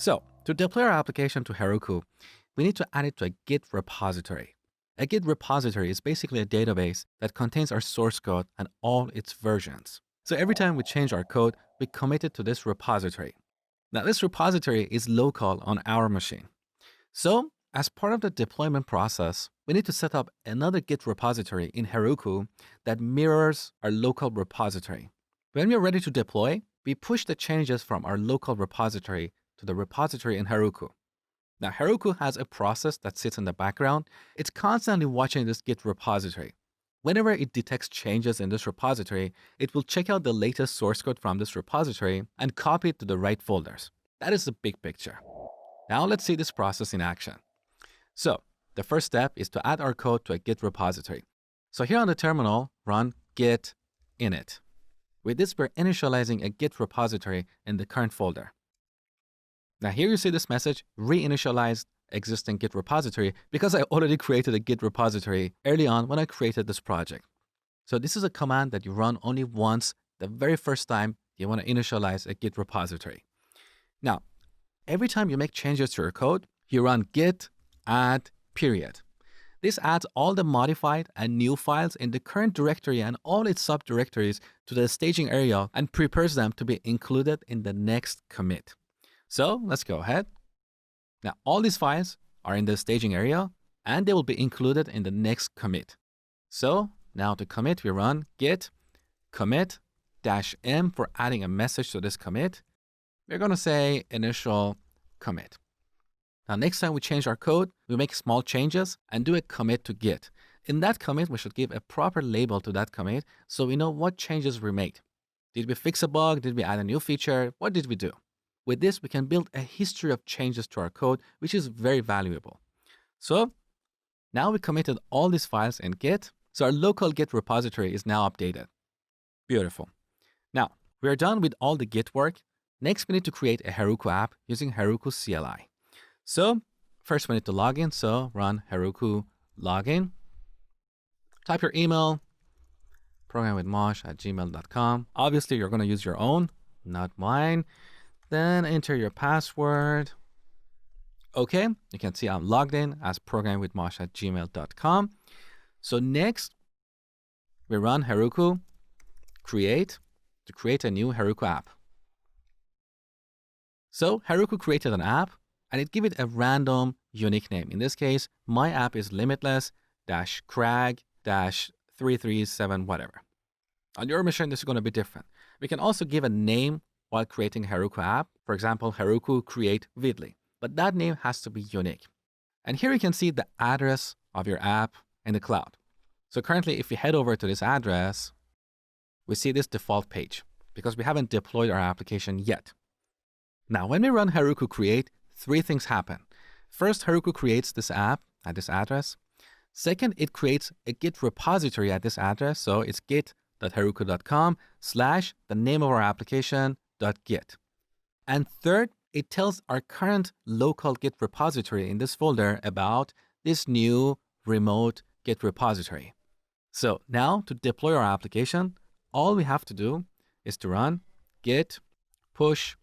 So to deploy our application to Heroku, we need to add it to a Git repository. A Git repository is basically a database that contains our source code and all its versions. So every time we change our code, we commit it to this repository. Now, this repository is local on our machine. So as part of the deployment process, we need to set up another Git repository in Heroku that mirrors our local repository. When we are ready to deploy, we push the changes from our local repository to the repository in Heroku. Now, Heroku has a process that sits in the background. It's constantly watching this Git repository. Whenever it detects changes in this repository, it will check out the latest source code from this repository and copy it to the right folders. That is the big picture. Now let's see this process in action. So the first step is to add our code to a Git repository. So here on the terminal, run git init. With this, we're initializing a Git repository in the current folder. Now here you see this message, reinitialized existing Git repository, because I already created a Git repository early on when I created this project. So this is a command that you run only once, the very first time you want to initialize a Git repository. Now, every time you make changes to your code, you run git add period. This adds all the modified and new files in the current directory and all its subdirectories to the staging area and prepares them to be included in the next commit. So let's go ahead. Now, all these files are in the staging area and they will be included in the next commit. So now to commit, we run git commit -m for adding a message to this commit. We're going to say initial commit. Now, next time we change our code, we make small changes and do a commit to Git. In that commit, we should give a proper label to that commit so we know what changes we made. Did we fix a bug? Did we add a new feature? What did we do? With this, we can build a history of changes to our code, which is very valuable. So now we committed all these files in Git. So our local Git repository is now updated. Beautiful. Now, we are done with all the Git work. Next, we need to create a Heroku app using Heroku CLI. So first we need to log in. So run Heroku login. Type your email, programwithmosh@gmail.com. Obviously, you're going to use your own, not mine. Then enter your password. Okay, you can see I'm logged in as programwithmosh@gmail.com. So next, we run Heroku create to create a new Heroku app. So Heroku created an app and it gave it a random unique name. In this case, my app is limitless-crag-337 whatever. On your machine, this is going to be different. We can also give a name while creating a Heroku app. For example, Heroku create Vidly, but that name has to be unique. And here you can see the address of your app in the cloud. So currently, if we head over to this address, we see this default page because we haven't deployed our application yet. Now, when we run Heroku create, three things happen. First, Heroku creates this app at this address. Second, it creates a Git repository at this address. So it's git.heroku.com/ the name of our application .git. And third, it tells our current local Git repository in this folder about this new remote Git repository. So now to deploy our application, all we have to do is to run git push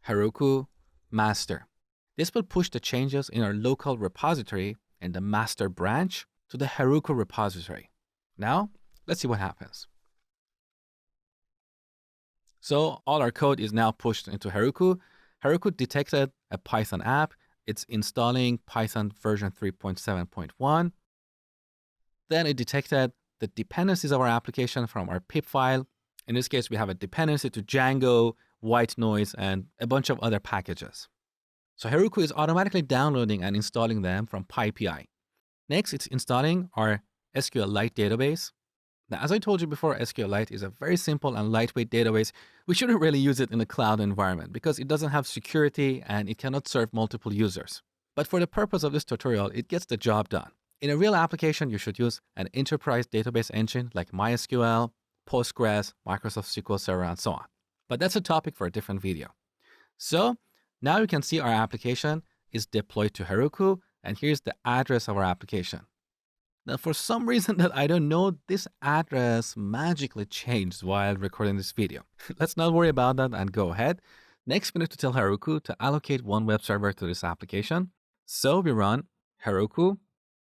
Heroku master. This will push the changes in our local repository in the master branch to the Heroku repository. Now, let's see what happens. So all our code is now pushed into Heroku. Heroku detected a Python app. It's installing Python version 3.7.1. Then it detected the dependencies of our application from our pip file. In this case, we have a dependency to Django, white noise, and a bunch of other packages. So Heroku is automatically downloading and installing them from PyPI. Next, it's installing our SQLite database. Now, as I told you before, SQLite is a very simple and lightweight database. We shouldn't really use it in a cloud environment because it doesn't have security and it cannot serve multiple users. But for the purpose of this tutorial, it gets the job done. In a real application, you should use an enterprise database engine like MySQL, Postgres, Microsoft SQL Server, and so on. But that's a topic for a different video. So now you can see our application is deployed to Heroku, and here's the address of our application. Now, for some reason that I don't know, this address magically changed while recording this video. Let's not worry about that and go ahead. Next, we need to tell Heroku to allocate one web server to this application. So we run Heroku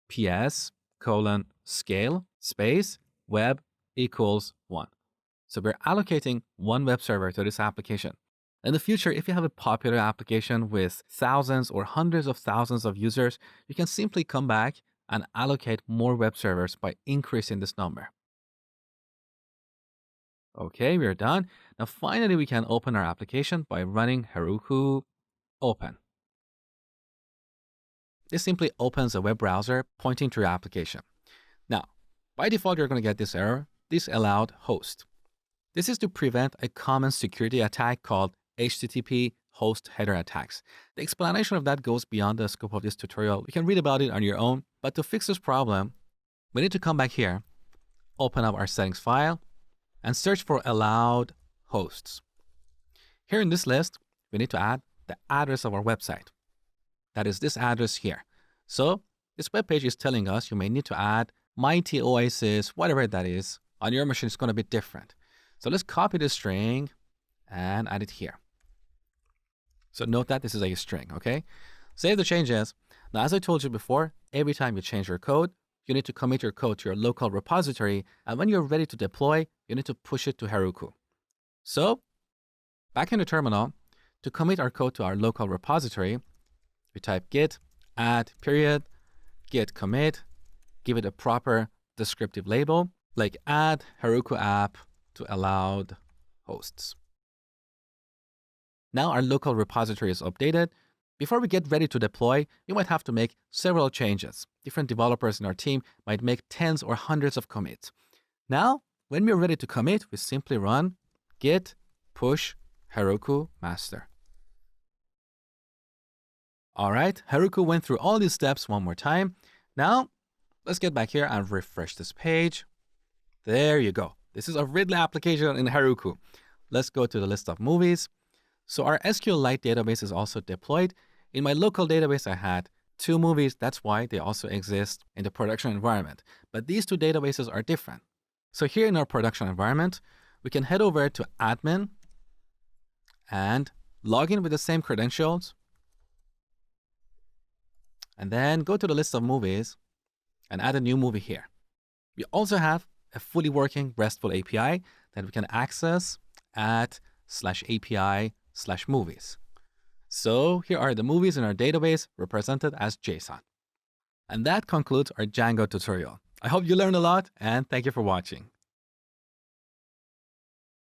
ps:/scale space web equals 1. So we're allocating one web server to this application. In the future, if you have a popular application with thousands or hundreds of thousands of users, you can simply come back and allocate more web servers by increasing this number. Okay, we're done. Now finally, we can open our application by running Heroku open. This simply opens a web browser pointing to your application. Now, by default, you're going to get this error, disallowed host. This is to prevent a common security attack called HTTP host header attacks. The explanation of that goes beyond the scope of this tutorial. You can read about it on your own, but to fix this problem, we need to come back here, open up our settings file, and search for allowed hosts. Here in this list, we need to add the address of our website. That is this address here. So this web page is telling us you may need to add Mighty Oasis, whatever that is. On your machine, it's going to be different. So let's copy this string and add it here. So note that this is a string, okay? Save the changes. Now, as I told you before, every time you change your code, you need to commit your code to your local repository. And when you're ready to deploy, you need to push it to Heroku. So back in the terminal, to commit our code to our local repository, we type git add period git commit, give it a proper descriptive label like add Heroku app to allowed hosts. Now our local repository is updated. Before we get ready to deploy, we might have to make several changes. Different developers in our team might make tens or hundreds of commits. Now, when we're ready to commit, we simply run git push Heroku master. All right, Heroku went through all these steps one more time. Now, let's get back here and refresh this page. There you go. This is a Ridley application in Heroku. Let's go to the list of movies. So our SQLite database is also deployed. In my local database, I had 2 movies. That's why they also exist in the production environment. But these 2 databases are different. So here in our production environment, we can head over to admin and log in with the same credentials. And then go to the list of movies and add a new movie here. We also have a fully working RESTful API that we can access at /API/movies. So here are the movies in our database represented as JSON. And that concludes our Django tutorial. I hope you learned a lot and thank you for watching.